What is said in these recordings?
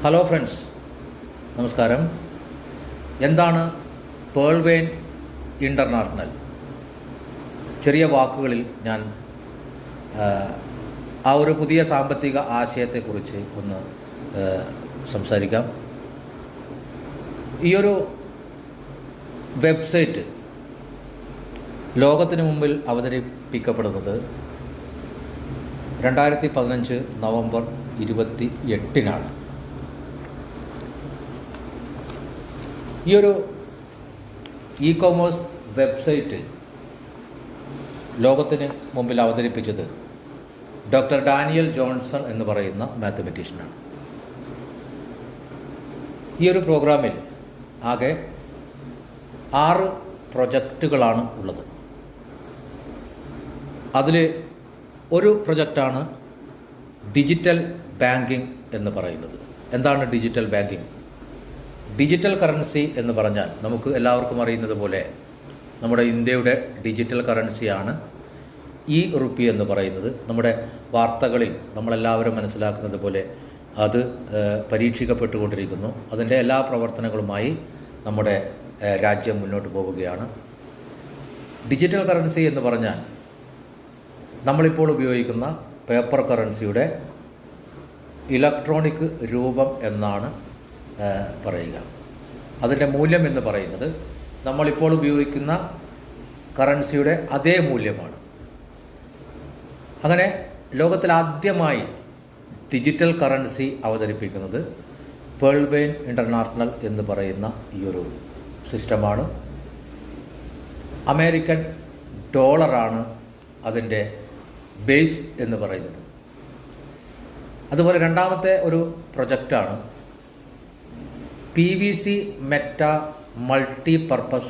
Hello friends, നമസ്കാരം. എന്താണ് pearl vein international? ചെറിയ വാക്കുകളിൽ ഞാൻ ആ ഒരു പുതിയ സാമ്പത്തിക ആശയത്തെക്കുറിച്ച് ഒന്ന് സംസാരിക്കാം. ഈയൊരു വെബ്സൈറ്റ് ലോകത്തിന് മുമ്പിൽ അവതരിപ്പിക്കപ്പെടുന്നത് 2015 നവംബർ 28-നാണ്. ഈയൊരു ഇ-കൊമേഴ്സ് വെബ്സൈറ്റ് ലോകത്തിന് മുമ്പിൽ അവതരിപ്പിച്ചത് ഡോക്ടർ ഡാനിയൽ ജോൺസൺ എന്ന് പറയുന്ന മാത്തമാറ്റീഷ്യനാണ്. ഈയൊരു പ്രോഗ്രാമിൽ ആകെ 6 പ്രൊജക്റ്റുകളാണ് ഉള്ളത്. അതിൽ ഒരു പ്രൊജക്റ്റാണ് ഡിജിറ്റൽ ബാങ്കിങ് എന്ന് പറയുന്നത്. എന്താണ് ഡിജിറ്റൽ ബാങ്കിങ്? ഡിജിറ്റൽ കറൻസി എന്ന് പറഞ്ഞാൽ നമുക്ക് എല്ലാവർക്കും അറിയുന്നത് പോലെ നമ്മുടെ ഇന്ത്യയുടെ ഡിജിറ്റൽ കറൻസിയാണ് ഇ-റുപ്പി എന്ന് പറയുന്നത്. നമ്മുടെ വാർത്തകളിൽ നമ്മളെല്ലാവരും മനസ്സിലാക്കുന്നത് പോലെ അത് പരീക്ഷിക്കപ്പെട്ടുകൊണ്ടിരിക്കുന്നു. അതിൻ്റെ എല്ലാ പ്രവർത്തനങ്ങളുമായി നമ്മുടെ രാജ്യം മുന്നോട്ട് പോവുകയാണ്. ഡിജിറ്റൽ കറൻസി എന്ന് പറഞ്ഞാൽ നമ്മളിപ്പോൾ ഉപയോഗിക്കുന്ന പേപ്പർ കറൻസിയുടെ ഇലക്ട്രോണിക് രൂപം എന്നാണ് പറയുക. അതിൻ്റെ മൂല്യം എന്ന് പറയുന്നത് നമ്മളിപ്പോൾ ഉപയോഗിക്കുന്ന കറൻസിയുടെ അതേ മൂല്യമാണ്. അങ്ങനെ ലോകത്തിലാദ്യമായി ഡിജിറ്റൽ കറൻസി അവതരിപ്പിക്കുന്നത് പേൾ വെയിൻ ഇൻ്റർനാഷണൽ എന്ന് പറയുന്ന ഈയൊരു സിസ്റ്റമാണ്. അമേരിക്കൻ ഡോളറാണ് അതിൻ്റെ ബേസ് എന്ന് പറയുന്നത്. അതുപോലെ രണ്ടാമത്തെ ഒരു പ്രൊജക്റ്റാണ് PVC Meta multi purpose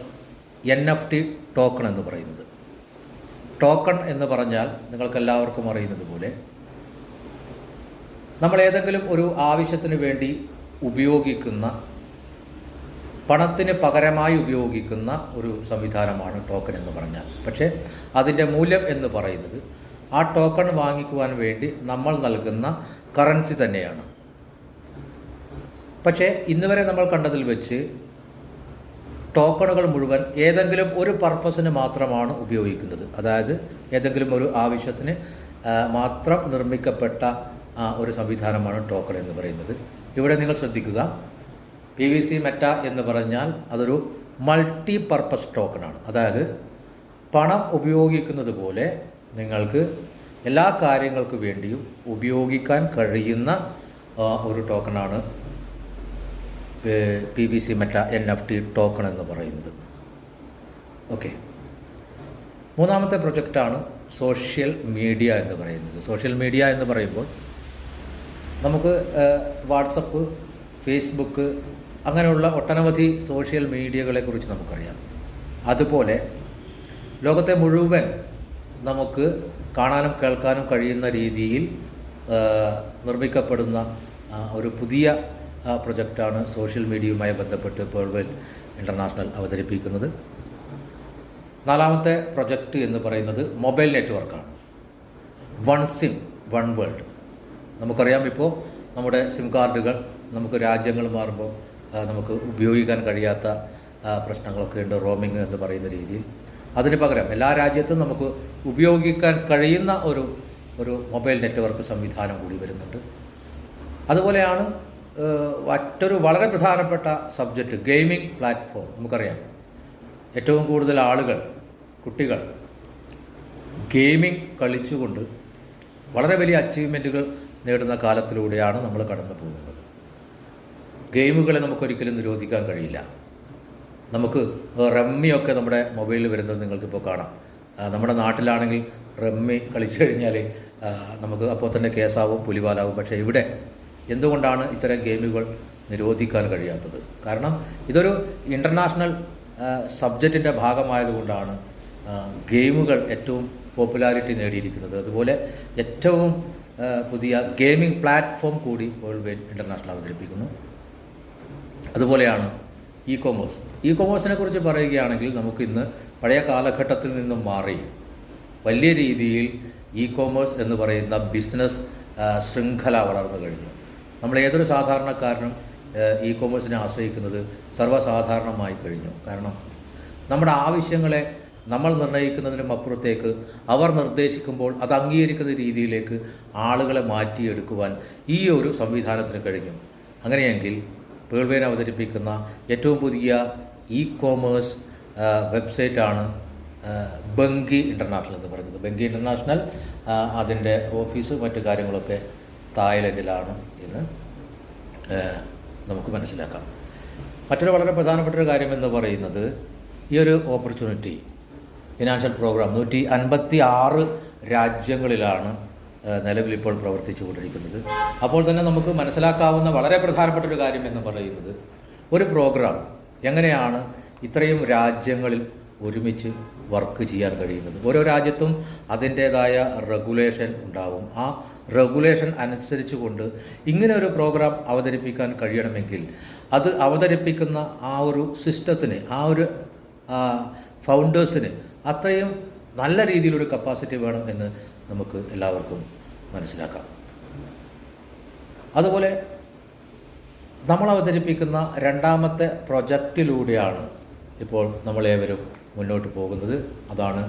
NFT token എന്ന് പറയുന്നത്. ടോക്കൺ എന്ന് പറഞ്ഞാൽ നിങ്ങൾക്കെല്ലാവർക്കും അറിയുന്നത് പോലെ നമ്മൾ ഏതെങ്കിലും ഒരു ആവശ്യത്തിന് വേണ്ടി ഉപയോഗിക്കുന്ന പണത്തിന് പകരമായി ഉപയോഗിക്കുന്ന ഒരു സംവിധാനമാണ് ടോക്കൺ എന്ന് പറഞ്ഞാൽ. പക്ഷേ അതിൻ്റെ മൂല്യം എന്ന് പറയുന്നത് ആ ടോക്കൺ വാങ്ങിക്കുവാൻ വേണ്ടി നമ്മൾ നൽകുന്ന കറൻസി തന്നെയാണ്. പക്ഷേ ഇന്നുവരെ നമ്മൾ കണ്ടതിൽ വെച്ച് ടോക്കണുകൾ മുഴുവൻ ഏതെങ്കിലും ഒരു പർപ്പസിന് മാത്രമാണ് ഉപയോഗിക്കുന്നത്. അതായത് ഏതെങ്കിലും ഒരു ആവശ്യത്തിന് മാത്രം നിർമ്മിക്കപ്പെട്ട ഒരു സംവിധാനമാണ് ടോക്കൺ എന്ന് പറയുന്നത്. ഇവിടെ നിങ്ങൾ ശ്രദ്ധിക്കുക, PVC മെറ്റ എന്ന് പറഞ്ഞാൽ അതൊരു മൾട്ടി പർപ്പസ് ടോക്കണാണ്. അതായത് പണം ഉപയോഗിക്കുന്നത് പോലെ നിങ്ങൾക്ക് എല്ലാ കാര്യങ്ങൾക്ക് വേണ്ടിയും ഉപയോഗിക്കാൻ കഴിയുന്ന ഒരു ടോക്കണാണ് PVC മെറ്റ NFT ടോക്കൺ എന്ന് പറയുന്നത്. ഓക്കെ, മൂന്നാമത്തെ പ്രൊജക്റ്റാണ് സോഷ്യൽ മീഡിയ എന്ന് പറയുന്നത്. സോഷ്യൽ മീഡിയ എന്ന് പറയുമ്പോൾ നമുക്ക് വാട്സപ്പ്, ഫേസ്ബുക്ക് അങ്ങനെയുള്ള ഒട്ടനവധി സോഷ്യൽ മീഡിയകളെക്കുറിച്ച് നമുക്കറിയാം. അതുപോലെ ലോകത്തെ മുഴുവൻ നമുക്ക് കാണാനും കേൾക്കാനും കഴിയുന്ന രീതിയിൽ നിർമ്മിക്കപ്പെടുന്ന ഒരു പുതിയ പ്രൊജക്റ്റാണ് സോഷ്യൽ മീഡിയയുമായി ബന്ധപ്പെട്ട് പേൾ വെയിൻ ഇൻ്റർനാഷണൽ അവതരിപ്പിക്കുന്നത്. നാലാമത്തെ പ്രൊജക്റ്റ് എന്ന് പറയുന്നത് മൊബൈൽ നെറ്റ്വർക്കാണ്. One SIM one world. നമുക്കറിയാം, ഇപ്പോൾ നമ്മുടെ സിം കാർഡുകൾ നമുക്ക് രാജ്യങ്ങൾ മാറുമ്പോൾ നമുക്ക് ഉപയോഗിക്കാൻ കഴിയാത്ത പ്രശ്നങ്ങളൊക്കെ ഉണ്ട്, റോമിങ് എന്ന് പറയുന്ന രീതിയിൽ. അതിന് പകരം എല്ലാ രാജ്യത്തും നമുക്ക് ഉപയോഗിക്കാൻ കഴിയുന്ന ഒരു മൊബൈൽ നെറ്റ്വർക്ക് സംവിധാനം കൂടി വരുന്നുണ്ട്. അതുപോലെയാണ് മറ്റൊരു വളരെ പ്രധാനപ്പെട്ട സബ്ജക്റ്റ് ഗെയിമിംഗ് പ്ലാറ്റ്ഫോം. നമുക്കറിയാം, ഏറ്റവും കൂടുതൽ ആളുകൾ, കുട്ടികൾ ഗെയിമിംഗ് കളിച്ചുകൊണ്ട് വളരെ വലിയ അച്ചീവ്മെൻറ്റുകൾ നേടുന്ന കാലത്തിലൂടെയാണ് നമ്മൾ കടന്നു പോകുന്നത്. ഗെയിമുകളെ നമുക്കൊരിക്കലും നിരോധിക്കാൻ കഴിയില്ല. നമുക്ക് റമ്മിയൊക്കെ നമ്മുടെ മൊബൈലിൽ വരുന്നത് നിങ്ങൾക്കിപ്പോൾ കാണാം. നമ്മുടെ നാട്ടിലാണെങ്കിൽ റമ്മി കളിച്ചു കഴിഞ്ഞാൽ നമുക്ക് അപ്പോൾ തന്നെ കേസാവും, പുലിവാലാവും. പക്ഷേ ഇവിടെ എന്തുകൊണ്ടാണ് ഇത്തരം ഗെയിമുകൾ നിരോധിക്കാൻ കഴിയാത്തത്? കാരണം ഇതൊരു ഇൻ്റർനാഷണൽ സബ്ജക്റ്റിൻ്റെ ഭാഗമായതുകൊണ്ടാണ് ഗെയിമുകൾ ഏറ്റവും പോപ്പുലാരിറ്റി നേടിയിരിക്കുന്നത്. അതുപോലെ ഏറ്റവും പുതിയ ഗെയിമിംഗ് പ്ലാറ്റ്ഫോം കൂടി പേൾ വെയിൻ ഇൻ്റർനാഷണൽ അവതരിപ്പിക്കുന്നു. അതുപോലെയാണ് ഇ-കൊമേഴ്സിനെ കുറിച്ച് പറയുകയാണെങ്കിൽ നമുക്കിന്ന് പഴയ കാലഘട്ടത്തിൽ നിന്നും മാറി വലിയ രീതിയിൽ ഇ-കൊമേഴ്സ് എന്ന് പറയുന്ന ബിസിനസ് ശൃംഖല വളർന്നു കഴിഞ്ഞു. നമ്മൾ ഏതൊരു സാധാരണക്കാരനും ഇ കൊമേഴ്സിനെ ആശ്രയിക്കുന്നത് സർവ്വസാധാരണമായി കഴിഞ്ഞു. കാരണം നമ്മുടെ ആവശ്യങ്ങളെ നമ്മൾ നിർണ്ണയിക്കുന്നതിനും അപ്പുറത്തേക്ക് അവർ നിർദ്ദേശിക്കുമ്പോൾ അത് അംഗീകരിക്കുന്ന രീതിയിലേക്ക് ആളുകളെ മാറ്റിയെടുക്കുവാൻ ഈ ഒരു സംവിധാനത്തിന് കഴിഞ്ഞു. അങ്ങനെയെങ്കിൽ പേൾവെയിൻ അവതരിപ്പിക്കുന്ന ഏറ്റവും പുതിയ ഇ കോമേഴ്സ് വെബ്സൈറ്റാണ് ബങ്കി ഇൻ്റർനാഷണൽ എന്ന് പറയുന്നത്. ബങ്കി ഇൻ്റർനാഷണൽ അതിൻ്റെ ഓഫീസ് മറ്റു കാര്യങ്ങളൊക്കെ തായ്ലൻഡിലാണ് എന്ന് നമുക്ക് മനസ്സിലാക്കാം. മറ്റൊരു വളരെ പ്രധാനപ്പെട്ടൊരു കാര്യം എന്ന് പറയുന്നത് ഈ ഒരു ഓപ്പർച്യൂണിറ്റി ഫിനാൻഷ്യൽ പ്രോഗ്രാം 156 രാജ്യങ്ങളിലാണ് നിലവിലിപ്പോൾ പ്രവർത്തിച്ചു കൊണ്ടിരിക്കുന്നത്. അപ്പോൾ തന്നെ നമുക്ക് മനസ്സിലാക്കാവുന്ന വളരെ പ്രധാനപ്പെട്ടൊരു കാര്യം എന്ന് പറയുന്നത് ഒരു പ്രോഗ്രാം എങ്ങനെയാണ് ഇത്രയും രാജ്യങ്ങളിൽ ഒരുമിച്ച് വർക്ക് ചെയ്യാൻ കഴിയുന്നത്. ഓരോ രാജ്യത്തും അതിൻ്റേതായ റെഗുലേഷൻ ഉണ്ടാവും. ആ റെഗുലേഷൻ അനുസരിച്ച് കൊണ്ട് ഇങ്ങനെ ഒരു പ്രോഗ്രാം അവതരിപ്പിക്കാൻ കഴിയണമെങ്കിൽ അത് അവതരിപ്പിക്കുന്ന ആ ഒരു സിസ്റ്റത്തിന്, ആ ഒരു ഫൗണ്ടേഴ്സിന് അത്രയും നല്ല രീതിയിലൊരു കപ്പാസിറ്റി വേണം എന്ന് നമുക്ക് എല്ലാവർക്കും മനസ്സിലാക്കാം. അതുപോലെ നമ്മൾ അവതരിപ്പിക്കുന്ന രണ്ടാമത്തെ പ്രൊജക്റ്റിലൂടെയാണ് ഇപ്പോൾ നമ്മളേവരും മുന്നോട്ട് പോകുന്നത്. അതാണ്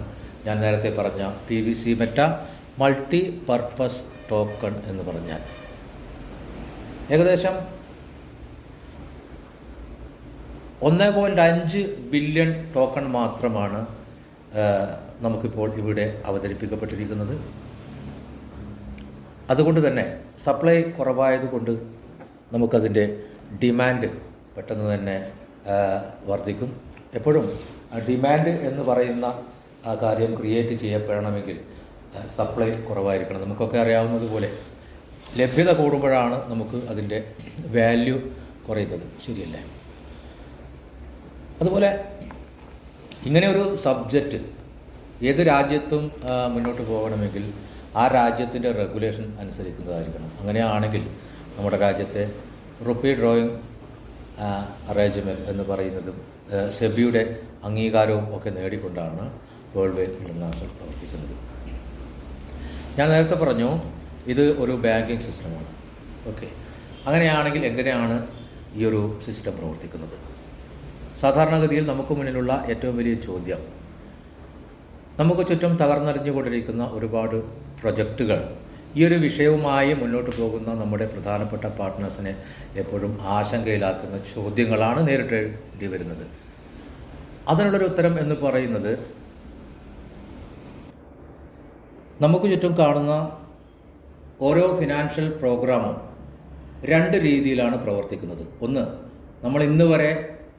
ഞാൻ നേരത്തെ പറഞ്ഞ PVC Meta multi purpose token എന്ന് പറഞ്ഞാൽ ഏകദേശം 1.5 ബില്യൺ ടോക്കൺ മാത്രമാണ് നമുക്കിപ്പോൾ ഇവിടെ അവതരിപ്പിക്കപ്പെട്ടിരിക്കുന്നത്. അതുകൊണ്ട് തന്നെ സപ്ലൈ കുറവായതുകൊണ്ട് നമുക്കതിൻ്റെ ഡിമാൻഡ് പെട്ടെന്ന് തന്നെ വർദ്ധിക്കും. എപ്പോഴും ഡിമാൻഡ് എന്ന് പറയുന്ന ആ കാര്യം ക്രിയേറ്റ് ചെയ്യപ്പെടണമെങ്കിൽ സപ്ലൈ കുറവായിരിക്കണം. നമുക്കൊക്കെ അറിയാവുന്നതുപോലെ ലഭ്യത കൂടുമ്പോഴാണ് നമുക്ക് അതിൻ്റെ വാല്യൂ കുറയുന്നത്, ശരിയല്ലേ? അതുപോലെ ഇങ്ങനെ ഒരു സബ്ജക്റ്റ് ഏത് രാജ്യത്തും മുന്നോട്ട് പോകണമെങ്കിൽ ആ രാജ്യത്തിൻ്റെ റെഗുലേഷൻ അനുസരിക്കുന്നതായിരിക്കണം. അങ്ങനെയാണെങ്കിൽ നമ്മുടെ രാജ്യത്തെ റുപ്പി ഡ്രോയിങ് അറേഞ്ച്മെൻറ്റ് എന്ന് പറയുന്നതും സെബിയുടെ അംഗീകാരവും ഒക്കെ നേടിക്കൊണ്ടാണ് പേൾവെയിൻ ഇൻ്റർനാഷണൽ പ്രവർത്തിക്കുന്നത്. ഞാൻ നേരത്തെ പറഞ്ഞു ഇത് ഒരു ബാങ്കിങ് സിസ്റ്റമാണ്. ഓക്കെ, അങ്ങനെയാണെങ്കിൽ എങ്ങനെയാണ് ഈ ഒരു സിസ്റ്റം പ്രവർത്തിക്കുന്നത്? സാധാരണഗതിയിൽ നമുക്ക് മുന്നിലുള്ള ഏറ്റവും വലിയ ചോദ്യം, നമുക്ക് ചുറ്റും തകർന്നറിഞ്ഞുകൊണ്ടിരിക്കുന്ന ഒരുപാട് പ്രൊജക്റ്റുകൾ ഈ ഒരു വിഷയവുമായി മുന്നോട്ട് പോകുന്ന നമ്മുടെ പ്രധാനപ്പെട്ട പാർട്ട്നേഴ്സിനെ എപ്പോഴും ആശങ്കയിലാക്കുന്ന ചോദ്യങ്ങളാണ് നേരിടേണ്ടി വരുന്നത്. അതിനുള്ളൊരു ഉത്തരം എന്ന് പറയുന്നത്, നമുക്ക് ചുറ്റും കാണുന്ന ഓരോ ഫിനാൻഷ്യൽ പ്രോഗ്രാമും 2 രീതിയിലാണ് പ്രവർത്തിക്കുന്നത്. ഒന്ന്, നമ്മൾ ഇന്ന് വരെ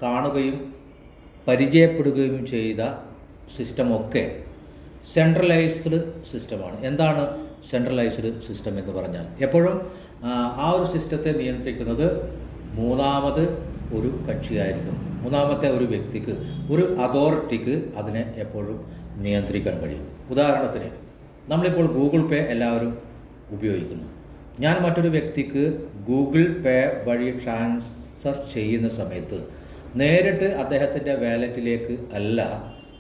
കാണുകയും പരിചയപ്പെടുകയും ചെയ്ത സിസ്റ്റമൊക്കെ സെൻട്രലൈസ്ഡ് സിസ്റ്റമാണ്. എന്താണ് സെൻട്രലൈസ്ഡ് സിസ്റ്റം എന്ന് പറഞ്ഞാൽ? എപ്പോഴും ആ ഒരു സിസ്റ്റത്തെ നിയന്ത്രിക്കുന്നത് മൂന്നാമത് ഒരു കക്ഷിയായിരിക്കും. മൂന്നാമത്തെ ഒരു വ്യക്തിക്ക്, ഒരു അതോറിറ്റിക്ക് അതിനെ എപ്പോഴും നിയന്ത്രിക്കാൻ കഴിയും. ഉദാഹരണത്തിന് നമ്മളിപ്പോൾ ഗൂഗിൾ പേ എല്ലാവരും ഉപയോഗിക്കുന്നു. ഞാൻ മറ്റൊരു വ്യക്തിക്ക് ഗൂഗിൾ പേ വഴി ട്രാൻസ്ഫർ ചെയ്യുന്ന സമയത്ത് നേരിട്ട് അദ്ദേഹത്തിൻ്റെ വാലറ്റിലേക്ക് അല്ല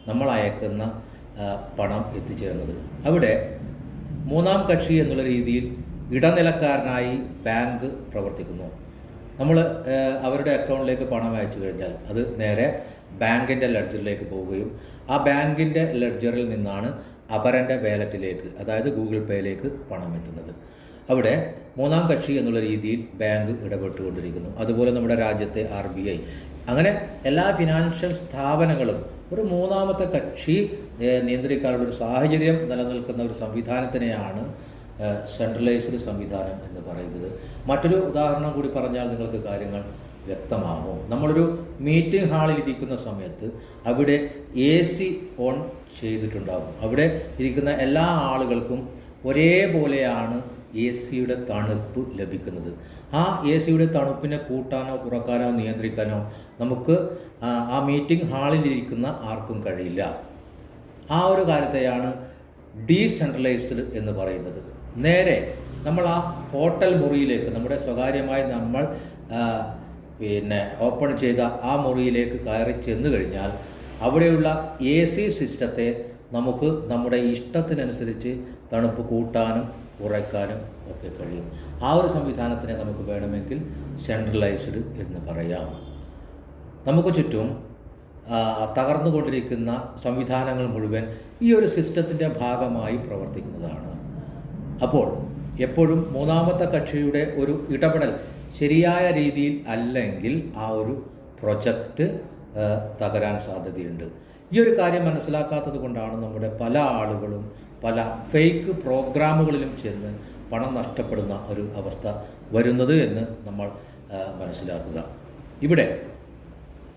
നമ്മൾ അയക്കുന്ന പണം എത്തിച്ചേരുന്നത്. അവിടെ മൂന്നാം കക്ഷി എന്നുള്ള രീതിയിൽ ഇടനിലക്കാരനായി ബാങ്ക് പ്രവർത്തിക്കുന്നു. നമ്മൾ അവരുടെ അക്കൗണ്ടിലേക്ക് പണം അയച്ചു കഴിഞ്ഞാൽ അത് നേരെ ബാങ്കിൻ്റെ ലെഡ്ജറിലേക്ക് പോവുകയും ആ ബാങ്കിൻ്റെ ലെഡ്ജറിൽ നിന്നാണ് അപരൻ്റെ വാലറ്റിലേക്ക്, അതായത് ഗൂഗിൾ പേയിലേക്ക് പണം എത്തുന്നത്. അവിടെ മൂന്നാം കക്ഷി എന്നുള്ള രീതിയിൽ ബാങ്ക് ഇടപെട്ടുകൊണ്ടിരിക്കുന്നു. അതുപോലെ നമ്മുടെ രാജ്യത്തെ RBI, അങ്ങനെ എല്ലാ ഫിനാൻഷ്യൽ സ്ഥാപനങ്ങളും ഒരു മൂന്നാമത്തെ കക്ഷി നിയന്ത്രിക്കാനുള്ള ഒരു സാഹചര്യം നിലനിൽക്കുന്ന ഒരു സംവിധാനത്തിനെയാണ് സെൻട്രലൈസ്ഡ് സംവിധാനം എന്ന് പറയുന്നത്. മറ്റൊരു ഉദാഹരണം കൂടി പറഞ്ഞാൽ നിങ്ങൾക്ക് കാര്യങ്ങൾ വ്യക്തമാകും. നമ്മളൊരു മീറ്റിംഗ് ഹാളിൽ ഇരിക്കുന്ന സമയത്ത് അവിടെ AC ഓൺ ചെയ്തിട്ടുണ്ടാകും. അവിടെ ഇരിക്കുന്ന എല്ലാ ആളുകൾക്കും ഒരേപോലെയാണ് AC-യുടെ തണുപ്പ് ലഭിക്കുന്നത്. ആ AC-യുടെ തണുപ്പിനെ കൂട്ടാനോ കുറക്കാനോ നിയന്ത്രിക്കാനോ നമുക്ക് ആ മീറ്റിംഗ് ഹാളിലിരിക്കുന്ന ആർക്കും കഴിയില്ല. ആ ഒരു കാര്യത്തെയാണ് ഡീസെൻട്രലൈസ്ഡ് എന്ന് പറയുന്നത്. നേരെ നമ്മൾ ആ ഹോട്ടൽ മുറിയിലേക്ക്, നമ്മുടെ സ്വകാര്യമായി നമ്മൾ ഓപ്പൺ ചെയ്ത ആ മുറിയിലേക്ക് കയറി ചെന്ന് കഴിഞ്ഞാൽ അവിടെയുള്ള AC സിസ്റ്റത്തെ നമുക്ക് നമ്മുടെ ഇഷ്ടത്തിനനുസരിച്ച് തണുപ്പ് കൂട്ടാനും കുറയ്ക്കാനും ഒക്കെ കഴിയും. ആ ഒരു സംവിധാനത്തിനെ നമുക്ക് വേണമെങ്കിൽ സെൻട്രലൈസ്ഡ് എന്ന് പറയാം. നമുക്ക് ചുറ്റും തകർന്നുകൊണ്ടിരിക്കുന്ന സംവിധാനങ്ങൾ മുഴുവൻ ഈ ഒരു സിസ്റ്റത്തിൻ്റെ ഭാഗമായി പ്രവർത്തിക്കുന്നതാണ്. അപ്പോൾ എപ്പോഴും മൂന്നാമത്തെ കക്ഷിയുടെ ഒരു ഇടപെടൽ ശരിയായ രീതിയിൽ അല്ലെങ്കിൽ ആ ഒരു പ്രൊജക്റ്റ് തകരാൻ സാധ്യതയുണ്ട്. ഈ ഒരു കാര്യം മനസ്സിലാക്കാത്തത് കൊണ്ടാണ് നമ്മുടെ പല ആളുകളും പല ഫേക്ക് പ്രോഗ്രാമുകളിലും ചെന്ന് പണം നഷ്ടപ്പെടുന്ന ഒരു അവസ്ഥ വരുന്നത് എന്ന് നമ്മൾ മനസ്സിലാക്കുക. ഇവിടെ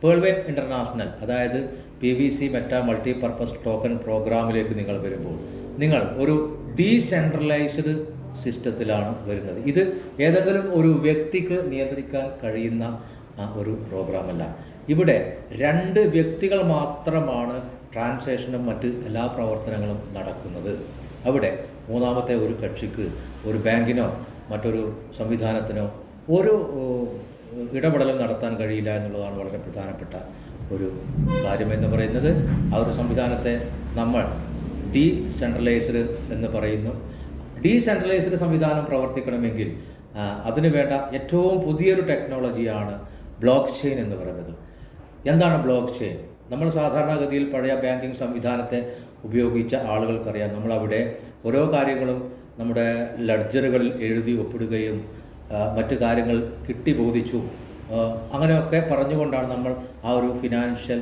പേൾവെയിൻ ഇൻ്റർനാഷണൽ, അതായത് PVC മെറ്റ മൾട്ടിപർപ്പസ് ടോക്കൺ പ്രോഗ്രാമിലേക്ക് നിങ്ങൾ വരുമ്പോൾ നിങ്ങൾ ഒരു ഡീസെൻട്രലൈസ്ഡ് സിസ്റ്റത്തിലാണ് വരുന്നത്. ഇത് ഏതെങ്കിലും ഒരു വ്യക്തിക്ക് നിയന്ത്രിക്കാൻ കഴിയുന്ന ഒരു പ്രോഗ്രാമല്ല. ഇവിടെ 2 വ്യക്തികൾ മാത്രമാണ് ട്രാൻസാക്ഷനും മറ്റ് എല്ലാ പ്രവർത്തനങ്ങളും നടക്കുന്നത്. അവിടെ മൂന്നാമത്തെ ഒരു കക്ഷിക്ക്, ഒരു ബാങ്കിനോ മറ്റൊരു സംവിധാനത്തിനോ ഒരു ഇടപെടലും നടത്താൻ കഴിയില്ല എന്നുള്ളതാണ് വളരെ പ്രധാനപ്പെട്ട ഒരു കാര്യമെന്ന് പറയുന്നത്. ആ ഒരു സംവിധാനത്തെ നമ്മൾ ഡീസെൻട്രലൈസ്ഡ് എന്ന് പറയുന്നു. ഡീസെൻട്രലൈസ്ഡ് സംവിധാനം പ്രവർത്തിക്കണമെങ്കിൽ അതിന് വേണ്ട ഏറ്റവും പുതിയൊരു ടെക്നോളജിയാണ് ബ്ലോക്ക് ചെയിൻ എന്ന് പറയുന്നത്. എന്താണ് ബ്ലോക്ക് ചെയിൻ? നമ്മൾ സാധാരണഗതിയിൽ പഴയ ബാങ്കിങ് സംവിധാനത്തെ ഉപയോഗിച്ച ആളുകൾക്കറിയാം. നമ്മളവിടെ ഓരോ കാര്യങ്ങളും നമ്മുടെ ലെഡ്ജറുകളിൽ എഴുതി ഒപ്പിടുകയും മറ്റു കാര്യങ്ങൾ കിട്ടി ബോധിച്ചു അങ്ങനെയൊക്കെ പറഞ്ഞുകൊണ്ടാണ് നമ്മൾ ആ ഒരു ഫിനാൻഷ്യൽ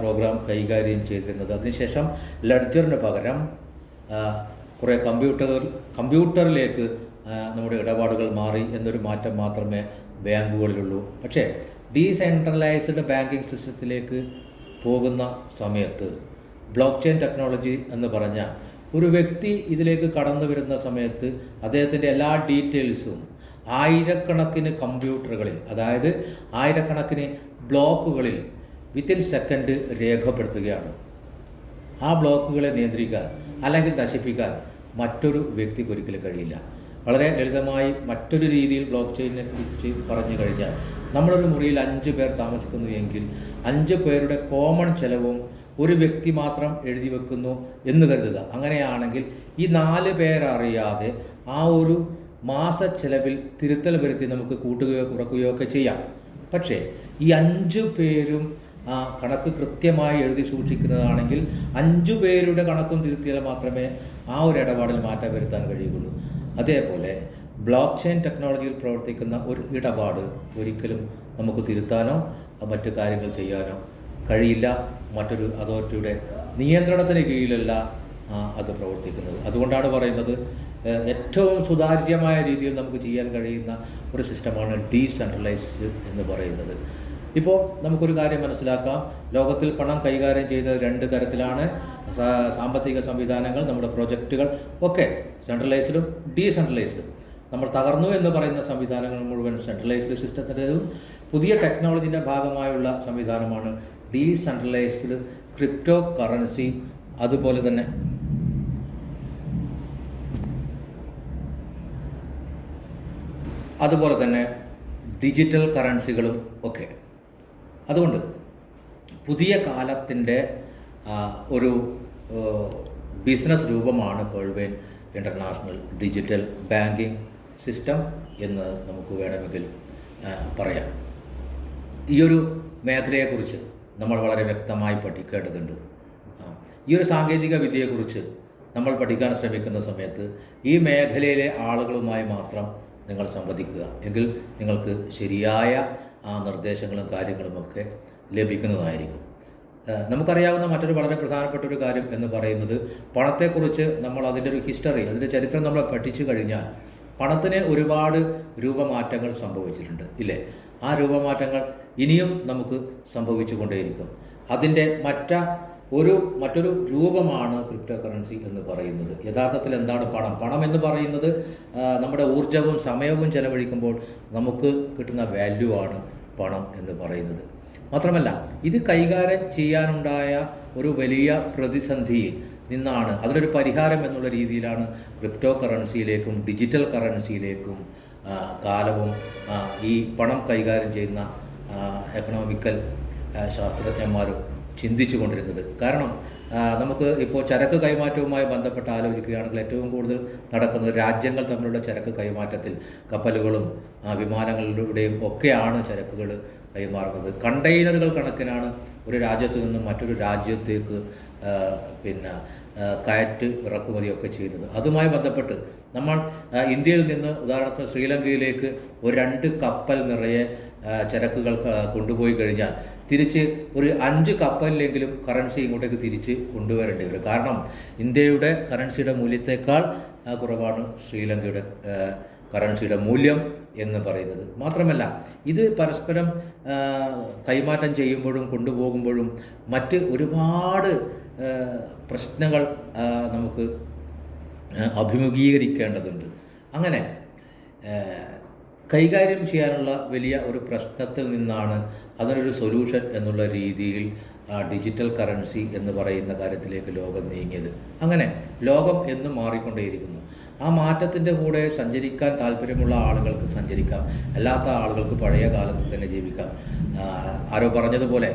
പ്രോഗ്രാം കൈകാര്യം ചെയ്തിരുന്നത്. അതിനുശേഷം ലെഡ്ജറിന് പകരം കുറേ കമ്പ്യൂട്ടറിലേക്ക് നമ്മുടെ ഇടപാടുകൾ മാറി എന്നൊരു മാറ്റം മാത്രമേ ബാങ്കുകളിലുള്ളൂ. പക്ഷേ ഡീസെൻട്രലൈസ്ഡ് ബാങ്കിങ് സിസ്റ്റത്തിലേക്ക് പോകുന്ന സമയത്ത് ബ്ലോക്ക് ചെയിൻ ടെക്നോളജി എന്ന് പറഞ്ഞാൽ ഒരു വ്യക്തി ഇതിലേക്ക് കടന്നു വരുന്ന സമയത്ത് അദ്ദേഹത്തിൻ്റെ എല്ലാ ഡീറ്റെയിൽസും ആയിരക്കണക്കിന് കമ്പ്യൂട്ടറുകളിൽ, അതായത് ആയിരക്കണക്കിന് ബ്ലോക്കുകളിൽ വിത്തിൻ സെക്കൻഡ് രേഖപ്പെടുത്തുകയാണ്. ആ ബ്ലോക്കുകളെ നിയന്ത്രിക്കാൻ അല്ലെങ്കിൽ നശിപ്പിക്കാൻ മറ്റൊരു വ്യക്തിക്ക് ഒരിക്കലും കഴിയില്ല. വളരെ ലളിതമായി മറ്റൊരു രീതിയിൽ ബ്ലോക്ക് ചെയിനെ കുറിച്ച് പറഞ്ഞു കഴിഞ്ഞാൽ, നമ്മളൊരു മുറിയിൽ 5 പേർ താമസിക്കുന്നു എങ്കിൽ 5 പേരുടെ കോമൺ ചെലവും ഒരു വ്യക്തി മാത്രം എഴുതി വെക്കുന്നു എന്ന് കരുതുക. അങ്ങനെയാണെങ്കിൽ ഈ 4 പേരറിയാതെ ആ ഒരു മാസ ചെലവിൽ തിരുത്തൽ വരുത്തി നമുക്ക് കൂട്ടുകയോ കുറയ്ക്കുകയോ ഒക്കെ ചെയ്യാം. പക്ഷേ ഈ 5 പേരും കണക്ക് കൃത്യമായി എഴുതി സൂക്ഷിക്കുന്നതാണെങ്കിൽ 5 പേരുടെ കണക്കും തിരുത്തിയാൽ മാത്രമേ ആ ഒരു ഇടപാടിൽ മാറ്റം വരുത്താൻ കഴിയുകയുള്ളൂ. അതേപോലെ ബ്ലോക്ക് ചെയിൻ ടെക്നോളജിയിൽ പ്രവർത്തിക്കുന്ന ഒരു ഇടപാട് ഒരിക്കലും നമുക്ക് തിരുത്താനോ മറ്റു കാര്യങ്ങൾ ചെയ്യാനോ കഴിയില്ല. മറ്റൊരു അതോറിറ്റിയുടെ നിയന്ത്രണത്തിന് കീഴിലല്ല അത് പ്രവർത്തിക്കുന്നത്. അതുകൊണ്ടാണ് പറയുന്നത് ഏറ്റവും സുതാര്യമായ രീതിയിൽ നമുക്ക് ചെയ്യാൻ കഴിയുന്ന ഒരു സിസ്റ്റമാണ് ഡീസെൻട്രലൈസ്ഡ് എന്ന് പറയുന്നത്. ഇപ്പോൾ നമുക്കൊരു കാര്യം മനസ്സിലാക്കാം. ലോകത്തിൽ പണം കൈകാര്യം ചെയ്ത 2 തരത്തിലാണ്. സാമ്പത്തിക സംവിധാനങ്ങൾ, നമ്മുടെ പ്രൊജക്റ്റുകൾ ഒക്കെ സെൻട്രലൈസ്ഡും ഡീസെൻട്രലൈസ്ഡും. നമ്മൾ തകർന്നു എന്ന് പറയുന്ന സംവിധാനങ്ങൾ മുഴുവൻ സെൻട്രലൈസ്ഡ് സിസ്റ്റത്തിൻ്റെതും പുതിയ ടെക്നോളജിൻ്റെ ഭാഗമായുള്ള സംവിധാനമാണ് ഡീസെൻട്രലൈസ്ഡ് ക്രിപ്റ്റോ കറൻസി. അതുപോലെ തന്നെ ഡിജിറ്റൽ കറൻസികളും ഒക്കെ. അതുകൊണ്ട് പുതിയ കാലത്തിൻ്റെ ഒരു ബിസിനസ് രൂപമാണ് പേൾവെയിൻ ഇൻ്റർനാഷണൽ ഡിജിറ്റൽ ബാങ്കിങ് സിസ്റ്റം എന്ന് നമുക്ക് വേണമെങ്കിൽ പറയാം. ഈ ഒരു മേഖലയെക്കുറിച്ച് നമ്മൾ വളരെ വ്യക്തമായി പഠിക്കേണ്ടതുണ്ട്. ഈ ഒരു സാങ്കേതിക വിദ്യയെക്കുറിച്ച് നമ്മൾ പഠിക്കാൻ ശ്രമിക്കുന്ന സമയത്ത് ഈ മേഖലയിലെ ആളുകളുമായി മാത്രം നിങ്ങൾ സംവദിക്കുക. എങ്കിൽ നിങ്ങൾക്ക് ശരിയായ നിർദ്ദേശങ്ങളും കാര്യങ്ങളുമൊക്കെ ലഭിക്കുന്നതായിരിക്കും. നമുക്കറിയാവുന്ന മറ്റൊരു വളരെ പ്രധാനപ്പെട്ട ഒരു കാര്യം എന്ന് പറയുന്നത്, പണത്തെക്കുറിച്ച് നമ്മൾ അതിൻ്റെ ഒരു ഹിസ്റ്ററി, അതിൻ്റെ ചരിത്രം നമ്മൾ പഠിച്ചു കഴിഞ്ഞാൽ പണത്തിന് ഒരുപാട് രൂപമാറ്റങ്ങൾ സംഭവിച്ചിട്ടുണ്ട്, ഇല്ലേ? ആ രൂപമാറ്റങ്ങൾ ഇനിയും നമുക്ക് സംഭവിച്ചു കൊണ്ടേയിരിക്കും. അതിൻ്റെ മറ്റൊരു രൂപമാണ് ക്രിപ്റ്റോ കറൻസി എന്ന് പറയുന്നത്. യഥാർത്ഥത്തിൽ എന്താണ് പണം? പണം എന്ന് പറയുന്നത് നമ്മുടെ ഊർജവും സമയവും ചെലവഴിക്കുമ്പോൾ നമുക്ക് കിട്ടുന്ന വാല്യൂ ആണ് പണം എന്ന് പറയുന്നത്. മാത്രമല്ല, ഇത് കൈകാര്യം ചെയ്യാനുണ്ടായ ഒരു വലിയ പ്രതിസന്ധിയിൽ നിന്നാണ് അതിനൊരു പരിഹാരം എന്നുള്ള രീതിയിലാണ് ക്രിപ്റ്റോ കറൻസിയിലേക്കും ഡിജിറ്റൽ കറൻസിയിലേക്കും കാലവും ഈ പണം കൈകാര്യം ചെയ്യുന്ന എക്കണോമിക്കൽ ശാസ്ത്രജ്ഞന്മാരും ചിന്തിച്ചു കൊണ്ടിരുന്നത്. കാരണം നമുക്ക് ഇപ്പോൾ ചരക്ക് കൈമാറ്റവുമായി ബന്ധപ്പെട്ട് ആലോചിക്കുകയാണെങ്കിൽ ഏറ്റവും കൂടുതൽ നടക്കുന്നത് രാജ്യങ്ങൾ തമ്മിലുള്ള ചരക്ക് കൈമാറ്റത്തിൽ കപ്പലുകളും വിമാനങ്ങളിലൂടെയും ഒക്കെയാണ് ചരക്കുകൾ കൈമാറുന്നത്. കണ്ടെയ്നറുകൾ കണക്കിനാണ് ഒരു രാജ്യത്തു നിന്നും മറ്റൊരു രാജ്യത്തേക്ക് പിന്നെ കയറ്റ് ഇറക്കുമതിയൊക്കെ ചെയ്യുന്നത്. അതുമായി ബന്ധപ്പെട്ട് നമ്മൾ ഇന്ത്യയിൽ നിന്ന് ഉദാഹരണത്തിന് ശ്രീലങ്കയിലേക്ക് ഒരു 2 കപ്പൽ നിറയെ ചരക്കുകൾ കൊണ്ടുപോയി കഴിഞ്ഞാൽ തിരിച്ച് ഒരു 5 കപ്പലിലെങ്കിലും കറൻസി ഇങ്ങോട്ടേക്ക് തിരിച്ച് കൊണ്ടുവരേണ്ടി വരും. കാരണം ഇന്ത്യയുടെ കറൻസിയുടെ മൂല്യത്തേക്കാൾ കുറവാണ് ശ്രീലങ്കയുടെ കറൻസിയുടെ മൂല്യം എന്ന് പറയുന്നത്. മാത്രമല്ല ഇത് പരസ്പരം കൈമാറ്റം ചെയ്യുമ്പോഴും കൊണ്ടുപോകുമ്പോഴും മറ്റ് ഒരുപാട് പ്രശ്നങ്ങൾ നമുക്ക് അഭിമുഖീകരിക്കേണ്ടതുണ്ട്. അങ്ങനെ കൈകാര്യം ചെയ്യാനുള്ള വലിയ ഒരു പ്രശ്നത്തിൽ നിന്നാണ് അതിനൊരു സൊല്യൂഷൻ എന്നുള്ള രീതിയിൽ ഡിജിറ്റൽ കറൻസി എന്ന് പറയുന്ന കാര്യത്തിലേക്ക് ലോകം നീങ്ങിയത്. അങ്ങനെ ലോകം എന്നും മാറിക്കൊണ്ടേയിരിക്കുന്നു. ആ മാറ്റത്തിൻ്റെ കൂടെ സഞ്ചരിക്കാൻ താല്പര്യമുള്ള ആളുകൾക്ക് സഞ്ചരിക്കാം, അല്ലാത്ത ആളുകൾക്ക് പഴയ കാലത്ത് തന്നെ ജീവിക്കാം. ആരോ പറഞ്ഞതുപോലെ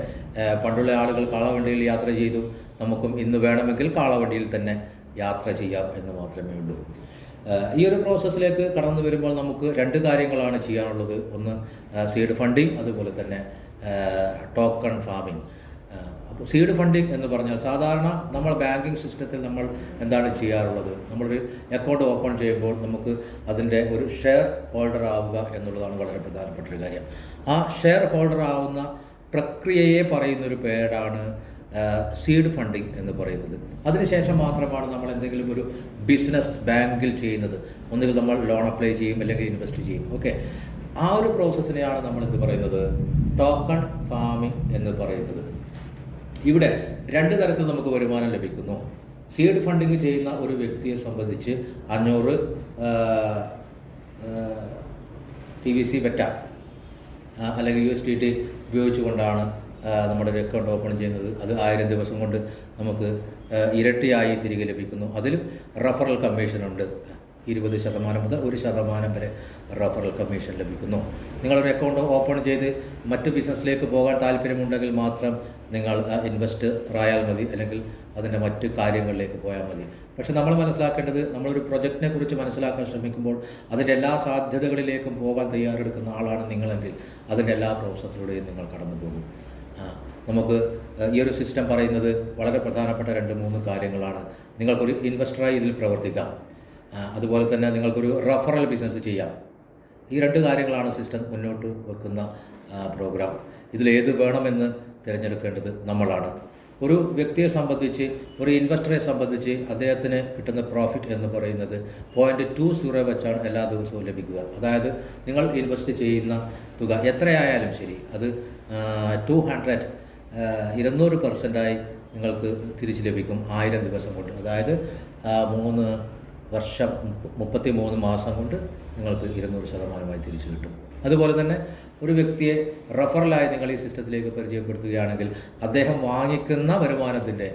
പണ്ടുള്ള ആളുകൾ കാളവണ്ടിയിൽ യാത്ര ചെയ്തു, നമുക്കും ഇന്ന് വേണമെങ്കിൽ കാളവണ്ടിയിൽ തന്നെ യാത്ര ചെയ്യാം എന്ന് മാത്രമേ ഉള്ളൂ. ഈ ഒരു പ്രോസസ്സിലേക്ക് കടന്നു വരുമ്പോൾ നമുക്ക് 2 കാര്യങ്ങളാണ് ചെയ്യാനുള്ളത്. ഒന്ന് സീഡ് ഫണ്ടിങ്, അതുപോലെ തന്നെ ടോക്കൺ ഫാമിംഗ്. അപ്പോൾ സീഡ് ഫണ്ടിങ് എന്ന് പറഞ്ഞാൽ സാധാരണ നമ്മൾ ബാങ്കിങ് സിസ്റ്റത്തിൽ നമ്മൾ എന്താണ് ചെയ്യാറുള്ളത്? നമ്മളൊരു അക്കൗണ്ട് ഓപ്പൺ ചെയ്യുമ്പോൾ നമുക്ക് അതിൻ്റെ ഒരു ഷെയർ ഹോൾഡർ ആവുക എന്നുള്ളതാണ് വളരെ പ്രധാനപ്പെട്ടൊരു കാര്യം. ആ ഷെയർ ഹോൾഡർ ആവുന്ന പ്രക്രിയയെ പറയുന്നൊരു പേരാണ് സീഡ് ഫണ്ടിങ് എന്ന് പറയുന്നത്. അതിനുശേഷം മാത്രമാണ് നമ്മൾ എന്തെങ്കിലും ഒരു ബിസിനസ് ബാങ്കിൽ ചെയ്യുന്നത്. ഒന്നുകിൽ നമ്മൾ ലോൺ അപ്ലൈ ചെയ്യും, അല്ലെങ്കിൽ ഇൻവെസ്റ്റ് ചെയ്യും. ഓക്കെ, ആ ഒരു പ്രോസസ്സിനെയാണ് നമ്മൾ എന്ത് പറയുന്നത്? ടോക്കൺ ഫാമിംഗ് എന്ന് പറയുന്നത്. ഇവിടെ 2 തരത്തിൽ നമുക്ക് വരുമാനം ലഭിക്കുന്നു. സീഡ് ഫണ്ടിങ് ചെയ്യുന്ന ഒരു വ്യക്തിയെ സംബന്ധിച്ച് 500 TVC ബെറ്റ അല്ലെങ്കിൽ USDT ഉപയോഗിച്ചുകൊണ്ടാണ് നമ്മുടെ ഒരു അക്കൗണ്ട് ഓപ്പൺ ചെയ്യുന്നത്. അത് 1000 ദിവസം കൊണ്ട് നമുക്ക് ഇരട്ടിയായി തിരികെ ലഭിക്കുന്നു. അതിലും റഫറൽ കമ്മീഷനുണ്ട്. 20% മുതൽ 1% വരെ റഫറൽ കമ്മീഷൻ ലഭിക്കുന്നു. നിങ്ങളൊരു അക്കൗണ്ട് ഓപ്പൺ ചെയ്ത് മറ്റ് ബിസിനസ്സിലേക്ക് പോകാൻ താല്പര്യമുണ്ടെങ്കിൽ മാത്രം നിങ്ങൾ ഇൻവെസ്റ്റ് ആയാൽ മതി, അല്ലെങ്കിൽ അതിൻ്റെ മറ്റ് കാര്യങ്ങളിലേക്ക് പോയാൽ മതി. പക്ഷെ നമ്മൾ മനസ്സിലാക്കേണ്ടത്, നമ്മളൊരു പ്രൊജക്റ്റിനെ കുറിച്ച് മനസ്സിലാക്കാൻ ശ്രമിക്കുമ്പോൾ അതിൻ്റെ എല്ലാ സാധ്യതകളിലേക്കും പോകാൻ തയ്യാറെടുക്കുന്ന ആളാണ് നിങ്ങളെങ്കിൽ അതിൻ്റെ എല്ലാ പ്രോസസ്സിലൂടെയും നിങ്ങൾ കടന്നു പോകും. നമുക്ക് ഈ ഒരു സിസ്റ്റം പറയുന്നത് വളരെ പ്രധാനപ്പെട്ട 2-3 കാര്യങ്ങളാണ്. നിങ്ങൾക്കൊരു ഇൻവെസ്റ്ററായി ഇതിൽ പ്രവർത്തിക്കാം, അതുപോലെ തന്നെ നിങ്ങൾക്കൊരു റഫറൽ ബിസിനസ് ചെയ്യാം. ഈ 2 കാര്യങ്ങളാണ് സിസ്റ്റം മുന്നോട്ട് വെക്കുന്ന പ്രോഗ്രാം. ഇതിലേത് വേണമെന്ന് തിരഞ്ഞെടുക്കേണ്ടത് നമ്മളാണ്. ഒരു വ്യക്തിയെ സംബന്ധിച്ച്, ഒരു ഇൻവെസ്റ്ററെ സംബന്ധിച്ച് അദ്ദേഹത്തിന് കിട്ടുന്ന പ്രോഫിറ്റ് എന്ന് പറയുന്നത് 0.20 വെച്ചാണ് എല്ലാ ദിവസവും ലഭിക്കുക. അതായത് നിങ്ങൾ ഇൻവെസ്റ്റ് ചെയ്യുന്ന തുക എത്രയായാലും ശരി, അത് 200% നിങ്ങൾക്ക് തിരിച്ചു ലഭിക്കും 1000 ദിവസം കൊണ്ട്. അതായത് 3 വർഷം 33 മാസം കൊണ്ട് നിങ്ങൾക്ക് 200% തിരിച്ചു കിട്ടും. അതുപോലെ തന്നെ ഒരു വ്യക്തിയെ റഫറലായി നിങ്ങൾ ഈ സിസ്റ്റത്തിലേക്ക് പരിചയപ്പെടുത്തുകയാണെങ്കിൽ അദ്ദേഹം വാങ്ങിക്കുന്ന വരുമാനത്തിൻ്റെ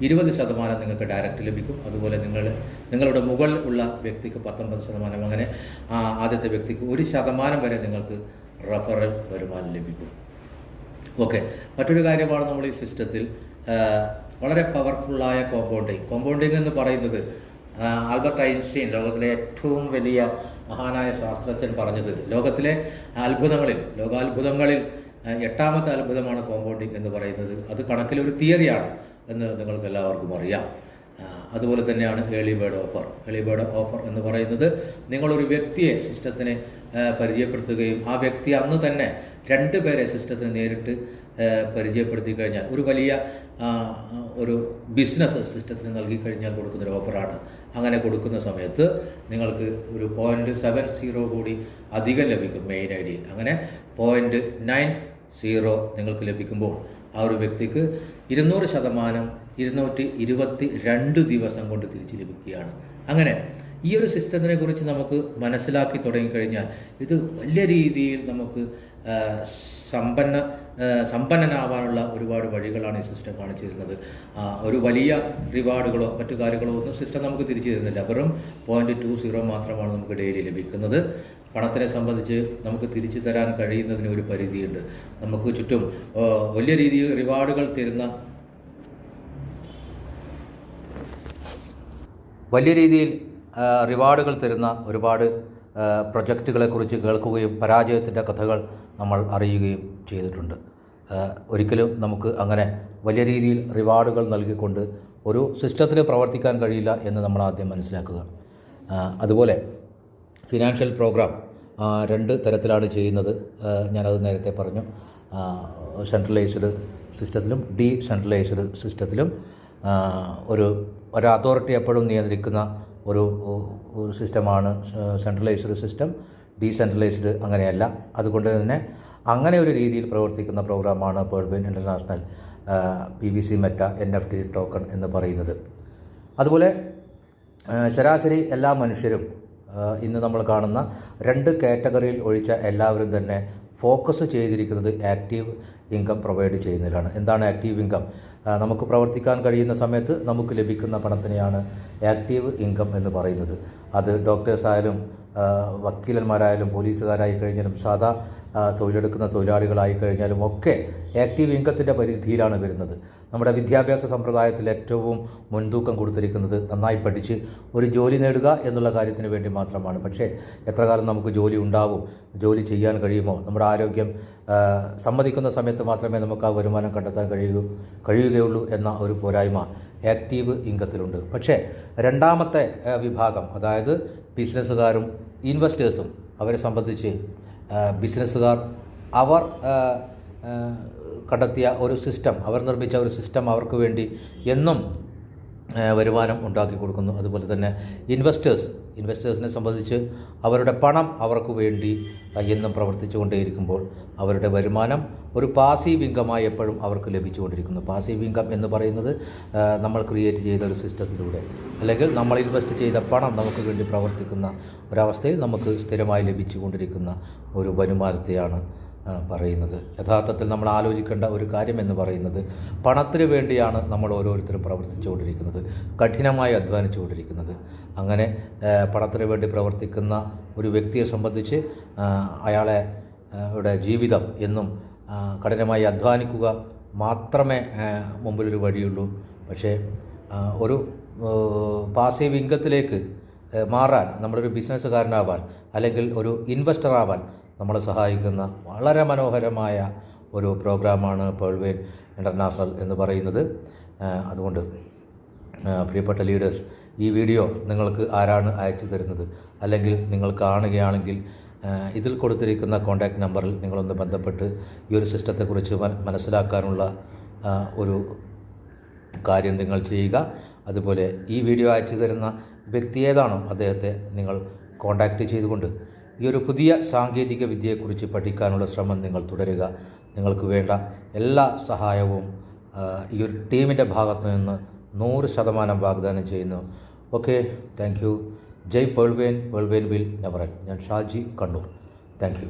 20% നിങ്ങൾക്ക് ഡയറക്റ്റ് ലഭിക്കും. അതുപോലെ നിങ്ങളുടെ മുകളിൽ ഉള്ള വ്യക്തിക്ക് 19%, അങ്ങനെ ആദ്യത്തെ വ്യക്തിക്ക് 1% വരെ നിങ്ങൾക്ക് റഫറൽ വരുമാനം ലഭിക്കും. ഓക്കെ, മറ്റൊരു കാര്യമാണ് നമ്മൾ ഈ സിസ്റ്റത്തിൽ വളരെ പവർഫുള്ളായ കോമ്പൗണ്ടിങ് എന്ന് പറയുന്നത്. ആൽബർട്ട് ഐൻസ്റ്റീൻ, ലോകത്തിലെ ഏറ്റവും വലിയ മഹാനായ ശാസ്ത്രജ്ഞൻ, പറഞ്ഞത് ലോകത്തിലെ ലോകാത്ഭുതങ്ങളിൽ 8ാമത്തെ അത്ഭുതമാണ് കോമ്പൗണ്ടിങ് എന്ന് പറയുന്നത്. അത് കണക്കിലൊരു തിയറിയാണ് എന്ന് നിങ്ങൾക്ക് എല്ലാവർക്കും അറിയാം. അതുപോലെ തന്നെയാണ് ഏർലി ബേർഡ് ഓഫർ എന്ന് പറയുന്നത്. നിങ്ങളൊരു വ്യക്തിയെ സിസ്റ്റത്തിന് പരിചയപ്പെടുത്തുകയും ആ വ്യക്തി അന്ന് തന്നെ 2 പേരെ സിസ്റ്റത്തിന് നേരിട്ട് പരിചയപ്പെടുത്തി കഴിഞ്ഞാൽ ഒരു വലിയ ഒരു ബിസിനസ് സിസ്റ്റത്തിന് നൽകിക്കഴിഞ്ഞാൽ കൊടുക്കുന്നൊരു ഓഫറാണ്. അങ്ങനെ കൊടുക്കുന്ന സമയത്ത് നിങ്ങൾക്ക് ഒരു 0.70 കൂടി അധികം ലഭിക്കും മെയിൻ ഐഡിയിൽ. അങ്ങനെ 0.90 നിങ്ങൾക്ക് ലഭിക്കുമ്പോൾ ആ ഒരു വ്യക്തിക്ക് 200% 222 ദിവസം കൊണ്ട് തിരിച്ച് ലഭിക്കുകയാണ്. അങ്ങനെ ഈ ഒരു സിസ്റ്റത്തിനെ കുറിച്ച് നമുക്ക് മനസ്സിലാക്കി തുടങ്ങിക്കഴിഞ്ഞാൽ ഇത് വലിയ രീതിയിൽ നമുക്ക് സമ്പന്നനാവാനുള്ള ഒരുപാട് വഴികളാണ് ഈ സിസ്റ്റം കാണിച്ചു തരുന്നത്. ഒരു വലിയ റിവാർഡുകളോ മറ്റു കാര്യങ്ങളോ ഒന്നും സിസ്റ്റം നമുക്ക് തിരിച്ചു തരുന്നില്ല. വെറും 0.20 മാത്രമാണ് നമുക്ക് ഡെയിലി ലഭിക്കുന്നത്. പണത്തിനെ സംബന്ധിച്ച് നമുക്ക് തിരിച്ചു തരാൻ കഴിയുന്നതിന് ഒരു പരിധിയുണ്ട്. നമുക്ക് ചുറ്റും വലിയ രീതിയിൽ റിവാർഡുകൾ തരുന്ന വലിയ രീതിയിൽ റിവാർഡുകൾ തരുന്ന ഒരുപാട് പ്രൊജക്റ്റുകളെക്കുറിച്ച് കേൾക്കുകയും പരാജയത്തിൻ്റെ കഥകൾ നമ്മൾ അറിയുകയും ചെയ്തിട്ടുണ്ട്. ഒരിക്കലും നമുക്ക് അങ്ങനെ വലിയ രീതിയിൽ റിവാർഡുകൾ നൽകിക്കൊണ്ട് ഒരു സിസ്റ്റത്തിൽ പ്രവർത്തിക്കാൻ കഴിയില്ല എന്ന് നമ്മൾ ആദ്യം മനസ്സിലാക്കുക. അതുപോലെ ഫിനാൻഷ്യൽ പ്രോഗ്രാം 2 തരത്തിലാണ് ചെയ്യുന്നത്. ഞാനത് നേരത്തെ പറഞ്ഞു. സെൻട്രലൈസ്ഡ് സിസ്റ്റത്തിലും ഡീസെൻട്രലൈസ്ഡ് സിസ്റ്റത്തിലും ഒരു അതോറിറ്റി എപ്പോഴും നിയന്ത്രിക്കുന്ന ഒരു സിസ്റ്റമാണ് സെൻട്രലൈസ്ഡ് സിസ്റ്റം. ഡീസെൻട്രലൈസ്ഡ് അങ്ങനെയല്ല. അതുകൊണ്ട് തന്നെ അങ്ങനെ ഒരു രീതിയിൽ പ്രവർത്തിക്കുന്ന പ്രോഗ്രാമാണ് Pearlvine international PVC meta NFT token എന്ന് പറയുന്നത്. അതുപോലെ ശരാശരി എല്ലാ മനുഷ്യരും ഇന്ന് നമ്മൾ കാണുന്ന 2 കാറ്റഗറിയിൽ ഒഴിച്ച എല്ലാവരും തന്നെ ഫോക്കസ് ചെയ്തിരിക്കുന്നത് ആക്റ്റീവ് ഇൻകം പ്രൊവൈഡ് ചെയ്യുന്നതിലാണ്. എന്താണ് ആക്റ്റീവ് ഇൻകം? നമുക്ക് പ്രവർത്തിക്കാൻ കഴിയുന്ന സമയത്ത് നമുക്ക് ലഭിക്കുന്ന പണത്തിനെയാണ് ആക്റ്റീവ് ഇൻകം എന്ന് പറയുന്നത്. അത് ഡോക്ടേഴ്സായാലും വക്കീലന്മാരായാലും പോലീസുകാരായി കഴിഞ്ഞാലും സാധാ തൊഴിലെടുക്കുന്ന തൊഴിലാളികളായി കഴിഞ്ഞാലും ഒക്കെ ആക്റ്റീവ് ഇൻകത്തിൻ്റെ പരിധിയിലാണ് വരുന്നത്. നമ്മുടെ വിദ്യാഭ്യാസ സമ്പ്രദായത്തിൽ ഏറ്റവും മുൻതൂക്കം കൊടുത്തിരിക്കുന്നത് നന്നായി പഠിച്ച് ഒരു ജോലി നേടുക എന്നുള്ള കാര്യത്തിന് വേണ്ടി മാത്രമാണ്. പക്ഷേ എത്ര കാലം നമുക്ക് ജോലി ഉണ്ടാവും, ജോലി ചെയ്യാൻ കഴിയുമോ, നമ്മുടെ ആരോഗ്യം സമ്മതിക്കുന്ന സമയത്ത് മാത്രമേ നമുക്ക് ആ വരുമാനം കണ്ടെത്താൻ കഴിയുകയുള്ളൂ എന്ന ഒരു പോരായ്മ ആക്റ്റീവ് ഇൻകത്തിലുണ്ട്. പക്ഷേ രണ്ടാമത്തെ വിഭാഗം, അതായത് ബിസിനസ്സുകാരും ഇൻവെസ്റ്റേഴ്സും, അവരെ സംബന്ധിച്ച് ബിസിനസ്സുകാർ അവർ കണ്ടെത്തിയ ഒരു സിസ്റ്റം, അവർ നിർമ്മിച്ച ഒരു സിസ്റ്റം അവർക്ക് വേണ്ടി എന്നും വരുമാനം ഉണ്ടാക്കി കൊടുക്കുന്നു. അതുപോലെ തന്നെ ഇൻവെസ്റ്റേഴ്സിനെ സംബന്ധിച്ച് അവരുടെ പണം അവർക്ക് വേണ്ടി എന്നും പ്രവർത്തിച്ചു കൊണ്ടേയിരിക്കുമ്പോൾ അവരുടെ വരുമാനം ഒരു പാസീവ് ഇൻകമായി എപ്പോഴും അവർക്ക് ലഭിച്ചുകൊണ്ടിരിക്കുന്നു. പാസീവ് ഇൻകം എന്ന് പറയുന്നത് നമ്മൾ ക്രിയേറ്റ് ചെയ്ത ഒരു സിസ്റ്റത്തിലൂടെ, അല്ലെങ്കിൽ നമ്മൾ ഇൻവെസ്റ്റ് ചെയ്ത പണം നമുക്ക് വേണ്ടി പ്രവർത്തിക്കുന്ന ഒരവസ്ഥയിൽ നമുക്ക് സ്ഥിരമായി ലഭിച്ചുകൊണ്ടിരിക്കുന്ന ഒരു വരുമാനത്തെയാണ് പറയുന്നത്. യഥാർത്ഥത്തിൽ നമ്മൾ ആലോചിക്കേണ്ട ഒരു കാര്യം എന്ന് പറയുന്നത്, പണത്തിന് വേണ്ടിയാണ് നമ്മൾ ഓരോരുത്തരും പ്രവർത്തിച്ചുകൊണ്ടിരിക്കുന്നത്, കഠിനമായി അധ്വാനിച്ചുകൊണ്ടിരിക്കുന്നത്. അങ്ങനെ പണത്തിന് വേണ്ടി പ്രവർത്തിക്കുന്ന ഒരു വ്യക്തിയെ സംബന്ധിച്ച് അയാളെ ജീവിതം എന്നും കഠിനമായി അധ്വാനിക്കുക മാത്രമേ മുമ്പിലൊരു വഴിയുള്ളൂ. പക്ഷേ ഒരു പാസീവ് ഇൻകത്തിലേക്ക് മാറാൻ, നമ്മളൊരു ബിസിനസ്സുകാരനാവാൻ അല്ലെങ്കിൽ ഒരു ഇൻവെസ്റ്ററാവാൻ നമ്മളെ സഹായിക്കുന്ന വളരെ മനോഹരമായ ഒരു പ്രോഗ്രാമാണ് പേൾവെയിൻ ഇൻ്റർനാഷണൽ എന്ന് പറയുന്നത്. അതുകൊണ്ട് പ്രിയപ്പെട്ട ലീഡേഴ്സ്, ഈ വീഡിയോ നിങ്ങൾക്ക് ആരാണ് അയച്ചു തരുന്നത്, അല്ലെങ്കിൽ നിങ്ങൾ കാണുകയാണെങ്കിൽ ഇതിൽ കൊടുത്തിരിക്കുന്ന കോൺടാക്റ്റ് നമ്പറിൽ നിങ്ങളൊന്ന് ബന്ധപ്പെട്ട് ഈ ഒരു സിസ്റ്റത്തെക്കുറിച്ച് മനസ്സിലാക്കാനുള്ള ഒരു കാര്യം നിങ്ങൾ ചെയ്യുക. അതുപോലെ ഈ വീഡിയോ അയച്ചു തരുന്ന വ്യക്തി ഏതാണോ അദ്ദേഹത്തെ നിങ്ങൾ കോൺടാക്റ്റ് ചെയ്തുകൊണ്ട് ഈ ഒരു പുതിയ സാങ്കേതിക വിദ്യയെക്കുറിച്ച് പഠിക്കാനുള്ള ശ്രമം നിങ്ങൾ തുടരുക. നിങ്ങൾക്ക് വേണ്ട എല്ലാ സഹായവും ഈ ഒരു ടീമിൻ്റെ ഭാഗത്തു നിന്ന് 100% വാഗ്ദാനം ചെയ്യുന്നു. Okay, thank you. Jai Pearlvine, Pearlvine will never end. ഞാൻ ഷാജി, കണ്ണൂർ. Thank you.